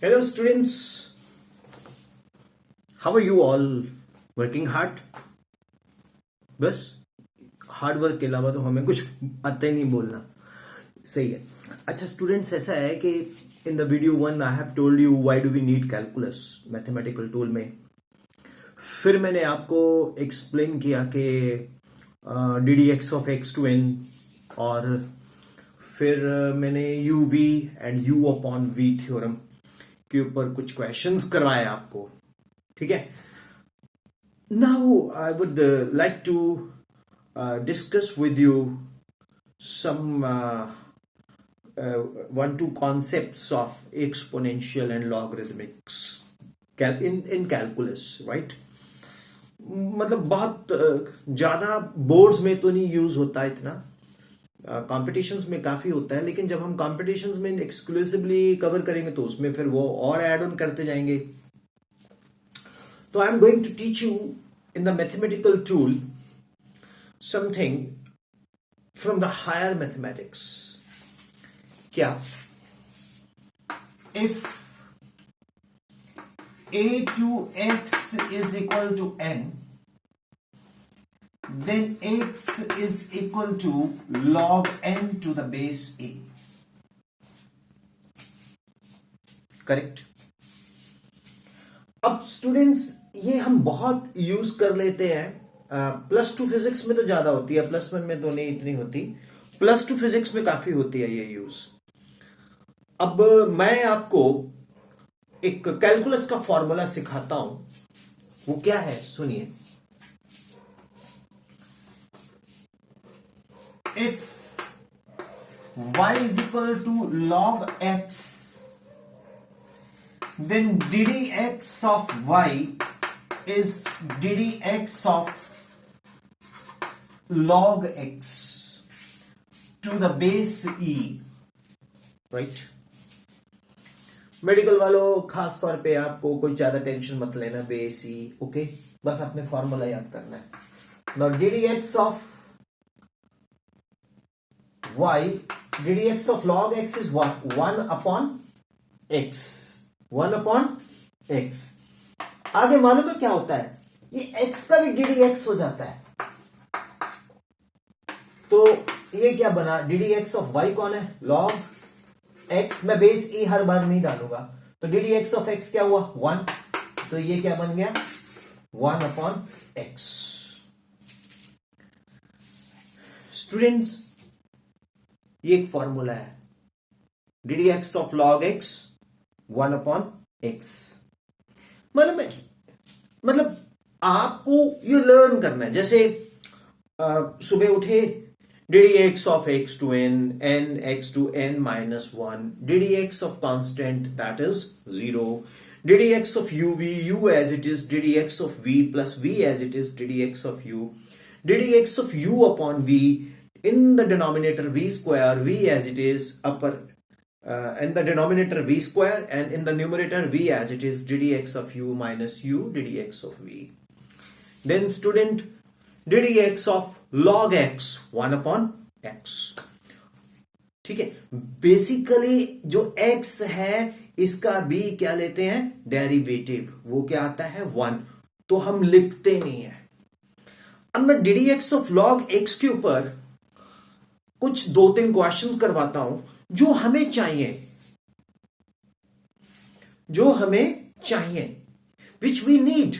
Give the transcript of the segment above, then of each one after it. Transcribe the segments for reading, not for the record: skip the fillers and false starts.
Hello students, how are you all? Working hard? बस hard work के अलावा तो हमें कुछ आता ही नहीं बोलना। सही है। अच्छा स्टूडेंट्स, ऐसा है कि in the video 1 I have told you why do we need calculus mathematical tool में। फिर मैंने आपको एक्सप्लेन किया कि d d x of x to n, और फिर मैंने u v and u upon v theorem के ऊपर कुछ क्वेश्चंस करवाए आपको। ठीक है। Now I would like to discuss with you some 1-2 concepts of exponential and logarithmics in calculus, right? मतलब बहुत ज्यादा बोर्ड्स में तो नहीं यूज होता इतना, कॉम्पिटिशन्स में काफी होता है, लेकिन जब हम कॉम्पिटिशन्स में एक्सक्लूसिवली कवर करेंगे तो उसमें फिर वो और ऐड ऑन करते जाएंगे। तो I am going to teach you in the mathematical tool something from the higher mathematics. क्या? If a to x is equal to n, then x is equal to log n to the base a. Correct. अब students ये हम बहुत use कर लेते हैं, plus two physics में तो ज्यादा होती है, प्लस वन में तो नहीं इतनी होती, प्लस टू फिजिक्स में काफी होती है ये यूज। अब मैं आपको एक कैलकुलस का फॉर्मूला सिखाता हूं, वो क्या है सुनिए। If y is equal to log x, then ddx of y is ddx of log x to the base e, right? Medical वालों खास तौर पे आपको कोई ज्यादा टेंशन मत लेना, बेस ई, ओके, बस आपने फॉर्मूला याद करना है। Now ddx of y, ddx of log x is what? 1 upon x, 1 upon x। आगे मालूम है क्या होता है? ये x का भी ddx हो जाता है। तो ये क्या बना? ddx of y कौन है? log x। मैं बेस e हर बार नहीं डालूंगा, तो ddx of x क्या हुआ? 1। तो ये क्या बन गया? 1 upon x। स्टूडेंट्स ये एक फॉर्मूला है, ddx of log x 1 upon x। मतलब आपको ये लर्न करना है। जैसे सुबह उठे, ddx of x to n, n x to n minus 1, ddx of constant that is 0, ddx of uv, u as it is, ddx of v plus v as it is, ddx of u, ddx of u upon v, in the denominator v square, v as it is, upper in the denominator v square, and in the numerator v as it is, ddx of u minus u, ddx of v. Then student, ddx of log x 1 upon x। ठीक है। Basically जो x है इसका भी क्या लेते हैं? Derivative. वो क्या आता है? 1। तो हम लिखते नहीं है। अब मैं ddx of log x के ऊपर कुछ 2-3 क्वेश्चंस करवाता हूं जो हमें चाहिए, विच वी नीड।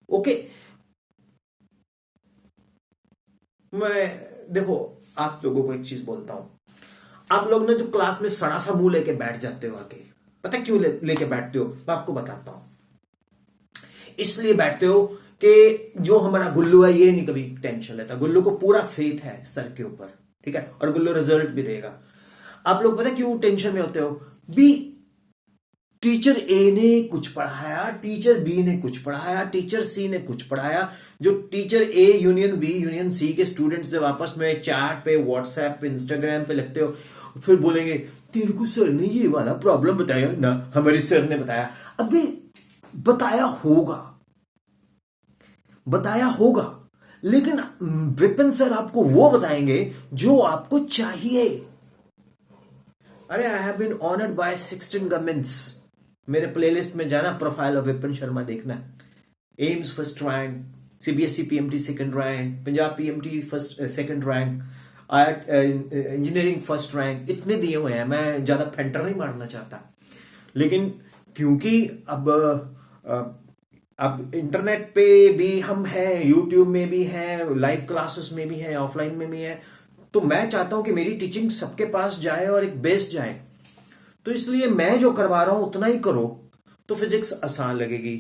ओके, मैं देखो आप लोगों को एक चीज बोलता हूं, आप लोग ना जो क्लास में सड़ा सा मुंह लेके बैठ जाते हो आके, पता क्यों लेके बैठते हो? मैं आपको बताता हूं। इसलिए बैठते हो कि जो हमारा गुल्लू है ये नहीं कभी टेंशन लेता, गुल्लू को पूरा फेथ है सर के ऊपर, ठीक है, और गुल्लू रिजल्ट भी देगा। आप लोग पता क्यों टेंशन में होते हो? बी टीचर ए ने कुछ पढ़ाया, टीचर बी ने कुछ पढ़ाया, टीचर सी ने कुछ पढ़ाया। जो teacher A union B union C के स्टूडेंट्स जब आपस में चैट पे, व्हाट्सएप पे, इंस्टाग्राम पे लिखते हो, फिर बोलेंगे तेरे को सर ने ये वाला प्रॉब्लम बताया ना, हमारे सर ने बताया। अभी बताया होगा, लेकिन विपिन सर आपको वो बताएंगे जो आपको चाहिए। अरे I have been honoured by 16 governments. मेरे प्लेलिस्ट में जाना, प्रोफाइल ऑफ विपिन शर्मा देखना। AIIMS first rank, CBSE PMT second rank, Punjab PMT first second rank, engineering first rank, इतने दिए हुए हैं। मैं ज्यादा फेंटर नहीं मारना चाहता, लेकिन क्योंकि अब इंटरनेट पे भी हम हैं, यूट्यूब में भी हैं, लाइव क्लासेस में भी हैं, ऑफलाइन में भी हैं, तो मैं चाहता हूं कि मेरी टीचिंग सबके पास जाए और एक बेस जाए। तो इसलिए मैं जो करवा रहा हूं उतना ही करो, तो फिजिक्स आसान लगेगी।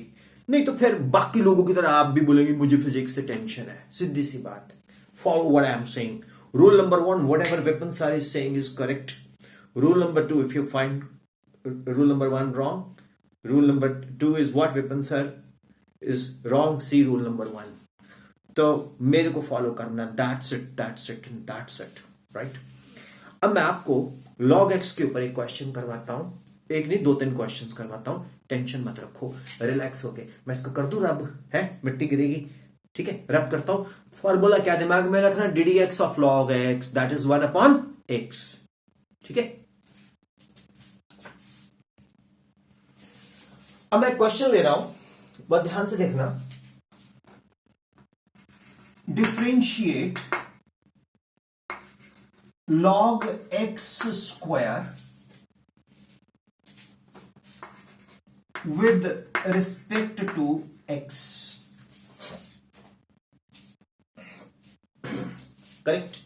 नहीं तो फिर बाकी लोगों की तरह आप भी बोलेंगे मुझे फिजिक्स से टेंशन है। सीधी सी बात, follow what I am saying. Rule number 1, whatever Vipin sir is saying is correct. Rule number 2, if you find rule number 1 wrong, rule number 2 is what Vipin sir is wrong, see rule number 1. तो मेरे को follow करना, that's it and that's it, right? अब मैं आपको log x के ऊपर एक क्वेश्चन करवाता हूं, एक नहीं 2-3 क्वेश्चंस करवाता हूं। टेंशन मत रखो, रिलैक्स होके। मैं इसको कर दूं रब, है मिट्टी गिरेगी, ठीक है? रब करता हूं। फॉर्मूला क्या दिमाग में रखना, D d x of log x, that is 1/x, ठीक है? अब मैं क्वेश्चन ले रहा हूं, बहुत ध्यान से देखना। Differentiate log x square with respect to x, correct?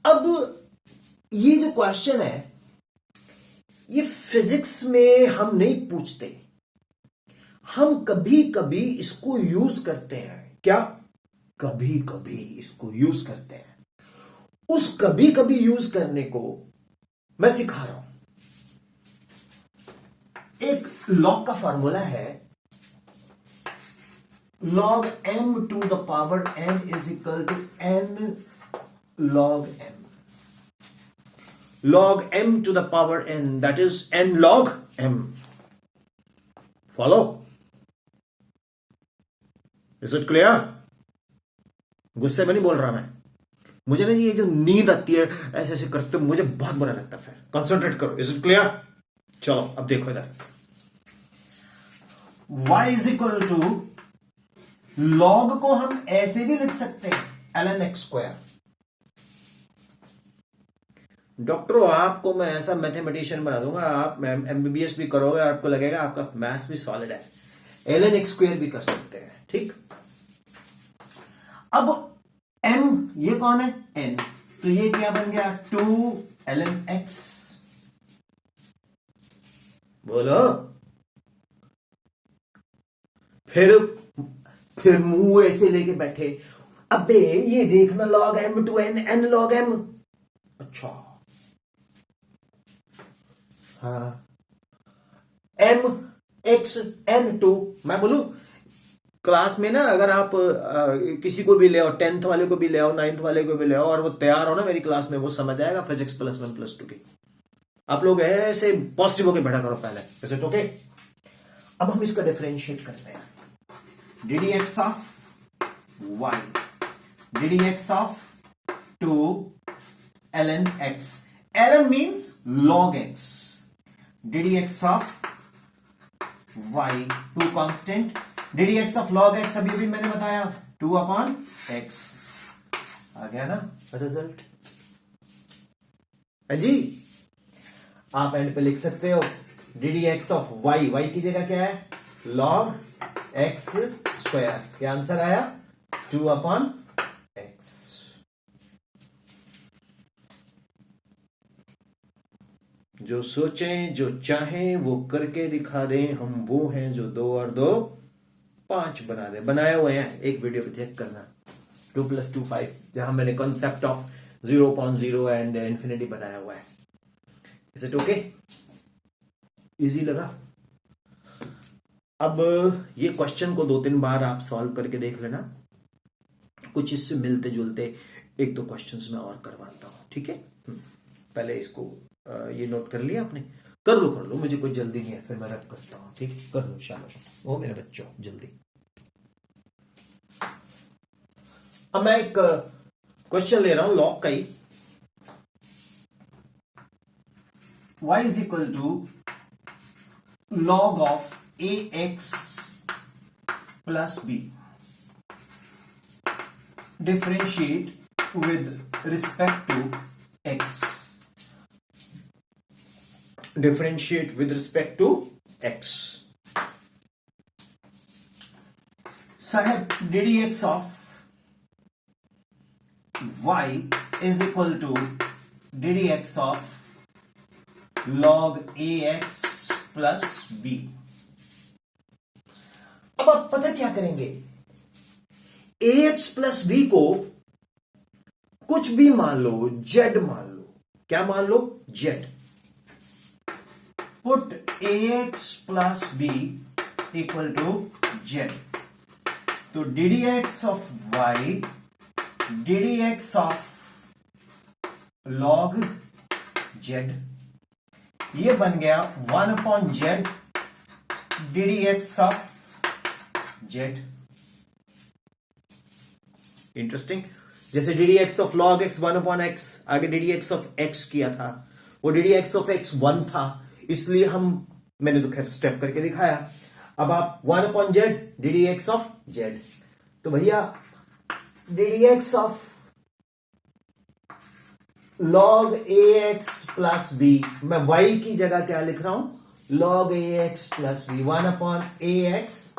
अब ये जो क्वेश्चन है, ये फिजिक्स में हम नहीं पूछते, हम कभी कभी इसको यूज करते हैं। क्या? कभी कभी इसको यूज करते हैं। उस कभी कभी यूज करने को मैं सिखा रहा हूं। एक लॉग का फॉर्मूला है, log m to the power n is equal to n log m. Log m to the power n, that is n log m. Follow? Is it clear? गुस्से में नहीं बोल रहा मैं। मुझे ना ये जो नींद आती है ऐसे ऐसे करते, मुझे बहुत बुरा लगता है। फिर कंसंट्रेट करो। Is it clear? चलो अब देखो इधर, y is equal to, log को हम ऐसे भी लिख सकते हैं ln x स्क्वायर। डॉक्टरों, आपको मैं ऐसा मैथमेटिशियन बना दूंगा, आप एमबीबीएस भी करोगे, आपको लगेगा आपका मैथ्स भी सॉलिड है। ln x स्क्वायर भी कर सकते हैं, ठीक? अब m ये कौन है? n, तो ये क्या बन गया? 2 ln x। बोलो। फिर मुंह ऐसे लेके बैठे, अबे ये देखना log m to n log m। अच्छा, हाँ, m x n to, मैं बोलूं क्लास में ना, अगर आप किसी को भी ले आओ, 10th वाले को भी ले आओ, 9th वाले को भी ले आओ, और वो तैयार हो ना मेरी क्लास में, वो समझ आएगा फिजिक्स +1 +2 की। आप लोग ऐसे पॉजिटिव होके बैठा करो पहले, इज इट ओके? अब हम इसका डिफरेंशिएट करते हैं। ddx of y, ddx of 2 ln x, ln means log x, ddx of y 2 constant, ddx of log x अभी भी मैंने बताया 2/x। आ गया ना रिजल्ट? जी, आप एंड पे लिख सकते हो ddx of y, y की जगह क्या है? log x square. क्या आंसर आया? 2/x। जो सोचें, जो चाहें वो करके दिखा दें, हम वो हैं जो 2 और 2 5 बना दे। बनाए हुए हैं, एक वीडियो पे चेक करना, 2 + 2 5, जहां मैंने कॉन्सेप्ट ऑफ 0.0 एंड इंफिनिटी बताया हुआ है। Is it okay? इजी लगा? अब ये क्वेश्चन को 2-3 बार आप सॉल्व करके देख लेना, कुछ इससे मिलते जुलते 1-2 क्वेश्चंस मैं और करवाता हूं, ठीक है? पहले इसको ये नोट कर लिया आपने? कर लो, मुझे कोई जल्दी नहीं है, फिर मैं रब करता हूं, ठीक है? कर लो, शाबाश। ओ मेरे बच्चों, जल्दी। अब मैं एक क्वेश्चन ले रहा हूं लॉग का ही। y is equal to log of ax plus b. Differentiate with respect to x. Differentiate with respect to x. Sahib, ddx of y is equal to ddx of log ax plus b. अब आप पता क्या करेंगे, ax plus b को कुछ भी मान लो, z मान लो. क्या मान लो? z. Put ax plus b equal to z. तो ddx of y, ddx of log z, ये बन गया 1 upon z ddx of z. Interesting. जैसे ddx of log x 1 upon x, आगे ddx of x किया था, वो ddx of x 1 था, इसलिए मैंने तो खैर स्टेप करके दिखाया. अब आप 1 upon z ddx of z. तो भैया ddx of log ax plus b, मैं y की जगह क्या लिख रहा हूं? log ax plus b. 1 upon ax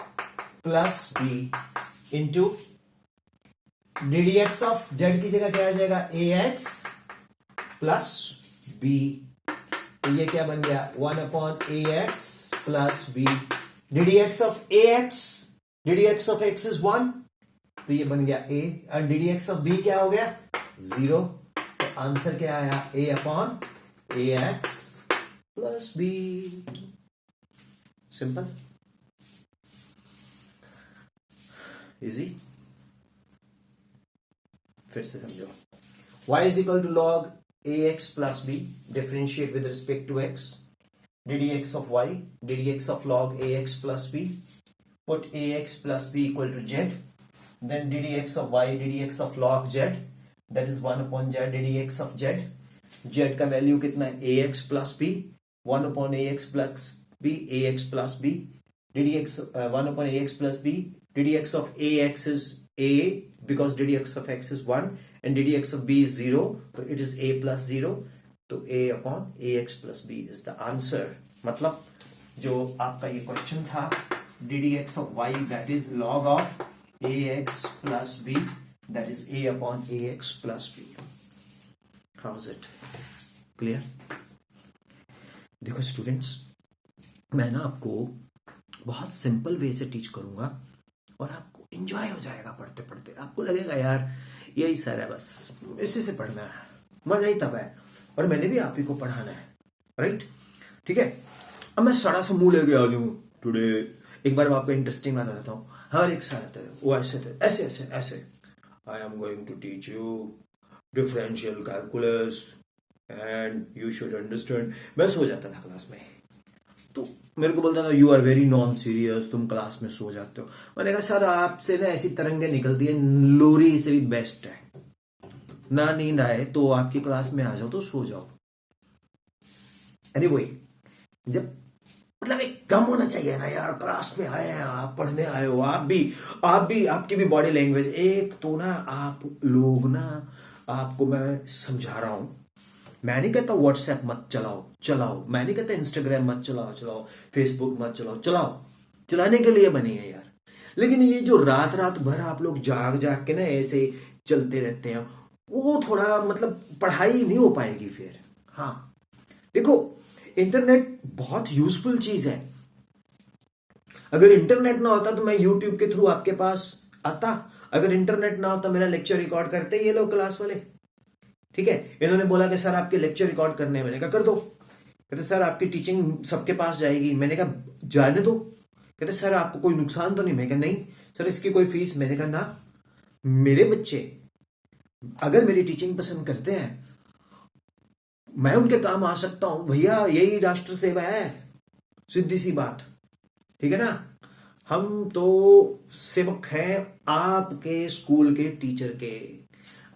plus b into ddx of z की जगह क्या आ जाएगा? ax plus b. तो ये क्या बन गया? 1 upon ax plus b. ddx of ax, ddx of x is 1, तो ये बन गया a. और ddx of b क्या हो गया? 0. तो आंसर क्या आया? a upon ax plus b. Simple, easy. फिर से समझो. y is equal to log ax plus b. Differentiate with respect to x. ddx of y, ddx of log ax plus b. Put ax plus b equal to z. Then ddx of y, ddx of log z, that is 1 upon z ddx of z. z का value कितना है? ax plus b. 1 upon ax plus b, ax plus b. ddx 1 upon ax plus b. ddx of ax is a because ddx of x is 1 and ddx of b is 0, so it is a plus 0. तो a upon ax plus b is the answer. मतलब जो आपका ये question था, ddx of y that is log of ax plus b, that is a upon ax plus b. How is it? Clear? देखो students, मैं ना आपको बहुत सिंपल वे से टीच करूंगा और आपको एंजॉय हो जाएगा पढ़ते पढ़ते. आपको लगेगा यार यही सर है, बस इसी से पढ़ना है, मजा ही तब है, और मैंने भी आप ही को पढ़ाना है. राइट? ठीक है. अब मैं सड़ा सा मुंह लेके आ जाऊं टुडे. एक बार मैं आपको इंटरेस्टिंग बना देता हूँ. हर एक सर आता है, वो ऐसे थे, ऐसे ऐसे ऐसे. I am going to teach you differential calculus and you should understand. मैं सो जाता था क्लास में, तो मेरे को बोलता था you are very non serious, तुम क्लास में सो जाते हो. मैंने कहा सर आपसे ना ऐसी तरंगे निकलती है, लोरी से भी बेस्ट है. ना नींद आए तो आपकी क्लास में आ जाओ तो सो जाओ. अरे वही जब मतलब एक कम होना चाहिए ना यार, क्लास में आए हैं आप, पढ़ने आए हो, आप भी आपकी भी बॉडी लैंग्वेज. एक तो ना आप लोग ना, आपको मैं समझा रहा हूं, मैं नहीं कहता व्हाट्सएप मत चलाओ, मैं नहीं कहता इंस्टाग्राम मत चलाओ, फेसबुक मत चलाओ, चलाने के लिए बनी है यार. लेकिन ये जो रात भर आप लोग जाग के ना ऐसे चलते रहते हैं, वो थोड़ा मतलब पढ़ाई नहीं हो पाएगी फिर. हाँ देखो, इंटरनेट बहुत यूजफुल चीज है. अगर इंटरनेट ना होता तो मैं यूट्यूब के थ्रू आपके पास आता. अगर इंटरनेट ना होता मेरा लेक्चर रिकॉर्ड करते ये लोग क्लास वाले. ठीक है, इन्होंने बोला कि सर आपके लेक्चर रिकॉर्ड करने हैं. मैंने कहा कर दो. कहते सर आपकी टीचिंग सबके पास जाएगी. मैंने कहा जाने दो. कहते सर आपको कोई नुकसान तो नहीं? मैं कहा नहीं सर, इसकी कोई फीस. मैंने कहा ना, मेरे बच्चे अगर मेरी टीचिंग पसंद करते हैं, मैं उनके काम आ सकता हूं भैया. यही राष्ट्र सेवा है, सीधी सी बात. ठीक है ना. हम तो सेवक हैं आपके स्कूल के टीचर के.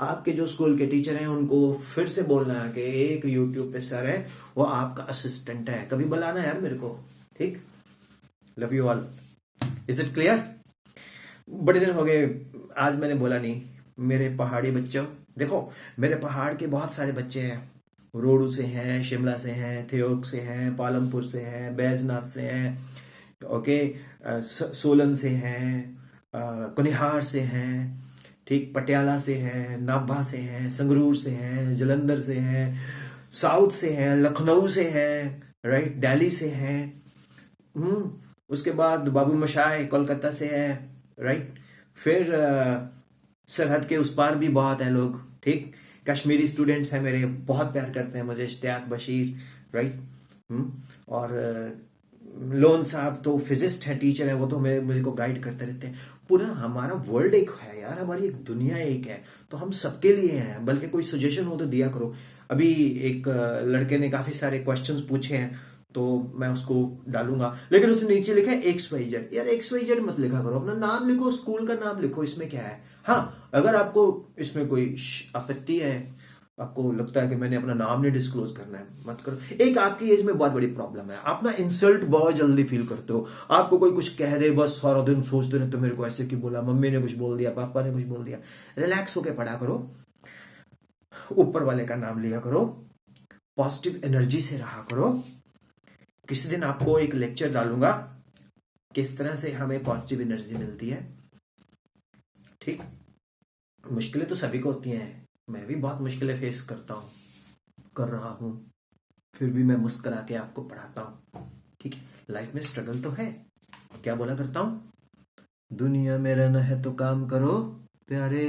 आपके जो स्कूल के टीचर हैं उनको फिर से बोलना है कि एक यूट्यूब पे सर है, वो आपका असिस्टेंट है, कभी बुलाना यार मेरे को। ठीक, love you all. Is it clear? बड़े दिन हो गए, आज मैंने बोला नहीं। मेरे पहाड़ी बच्चों, देखो मेरे पहाड़ के बहुत सारे बच्चे हैं, रोडू से हैं, शिमला से हैं, थियोक से हैं, पालमपुर से हैं, बैजनाथ से हैं, ओके, सोलन से हैं, कुनिहार से हैं, ठीक, पटियाला से हैं, नाभा से हैं, संगरूर से हैं, जलंधर से हैं, साउथ से हैं, लखनऊ से हैं, राइट, दिल्ली से हैं, उसके बाद बाबू मशाई कोलकाता से है, राइट, फिर सरहद के उस पार भी बहुत है लोग, ठीक, कश्मीरी स्टूडेंट्स हैं मेरे, बहुत प्यार करते हैं मुझे, इश्तियाक बशीर, राइट, और लोन साहब तो फिजिस्ट है, टीचर है, वो तो मुझे को गाइड करते रहते हैं। पूरा हमारा वर्ल्ड एक है यार, हमारी एक दुनिया एक है, तो हम सबके लिए हैं। बल्कि कोई सजेशन हो तो दिया करो। अभी एक लड़के ने काफी सारे क्वेश्चंस पूछे हैं, तो मैं उसको डालूंगा, लेकिन उसने नीचे लिखा है XYZ। यार XYZ मत लिखा करो, अपना नाम लिखो, स्कूल का नाम लिखो, इसमें क्या है। हाँ, अगर आपको इसमें कोई आपत्ति है, आपको लगता है कि मैंने अपना नाम नहीं डिस्क्लोज करना है, मत करो। एक आपकी एज में बहुत बड़ी प्रॉब्लम है, आप ना इंसल्ट बहुत जल्दी फील करते हो। आपको कोई कुछ कह दे, बस सारा दिन सोचते रहते हो मेरे को ऐसे क्यों बोला, मम्मी ने कुछ बोल दिया, पापा ने कुछ बोल दिया। रिलैक्स होके पढ़ा करो, ऊपर वाले का नाम लिया करो, पॉजिटिव एनर्जी से रहा करो। किसी दिन आपको एक लेक्चर डालूंगा किस तरह से हमें पॉजिटिव एनर्जी मिलती है। ठीक, मुश्किलें तो सभी को होती हैं, मैं भी बहुत मुश्किलें फेस करता हूं, कर रहा हूं, फिर भी मैं मुस्कुरा के आपको पढ़ाता हूं। ठीक है, लाइफ में स्ट्रगल तो है। क्या बोला करता हूं, दुनिया में रहना है तो काम करो प्यारे।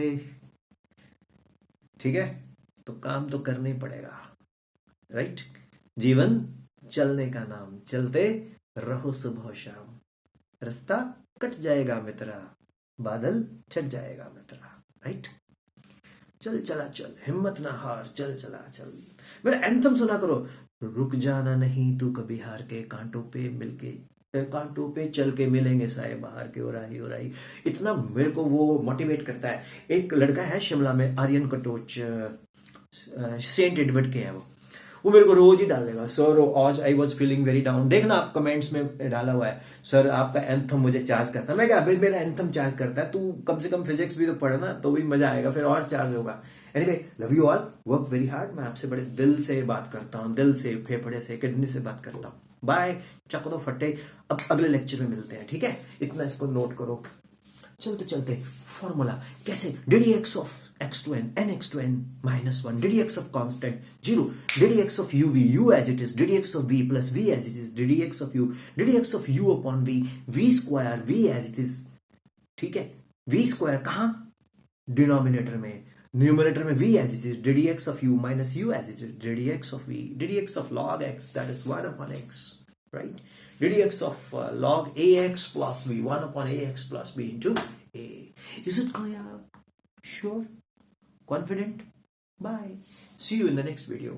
ठीक है, तो काम तो करना ही पड़ेगा, राइट। जीवन चलने का नाम, चलते रहो सुबह शाम, रास्ता कट जाएगा मित्रा, बादल छट जाएगा मित्रा, राइट। चल चला चल, हिम्मत ना हार, चल चला चल। मेरा एंथम सुना करो, रुक जाना नहीं तू कभी हार के, कांटों पे मिलके, कांटों पे चल के मिलेंगे साए बाहर के, ओराही ओराही। इतना मेरे को वो मोटिवेट करता है। एक लड़का है शिमला में, आर्यन कटोच, सेंट एडवर्ड के है वो मेरे को रोज ही डाल देगा, सर आज I was feeling very down. देखना आप कमेंट्स में डाला हुआ है, सर आपका एंथम मुझे चार्ज करता है। मैं क्या, अभी मेरा एंथम चार्ज करता है, तू कम से कम फिजिक्स भी तो पढ़ना, तो भी मजा आएगा, फिर और चार्ज होगा। Anyway, love you all, work very hard. मैं आपसे बड़े दिल से बात करता हूँ, दिल से, फेफड़े से, किडनी से बात करता हूँ। बाय, चक दो फटे। अब अगले लेक्चर में मिलते हैं, ठीक है। इतना इसको नोट करो। चलते चलते फॉर्मूला कैसे, ddx of x to n, nx to n minus 1, ddx of constant 0, ddx of u as it is, ddx of v plus v as it is, ddx of u upon v square v as it is। ठीक है, v square कहाँ, denominator में, numerator में v as it is, ddx of u minus u as it is, ddx of v, ddx of log x, that is 1 upon x, right? ddx of log ax plus b, 1 upon ax plus b into a. Is it clear? Sure? Confident? Bye. See you in the next video.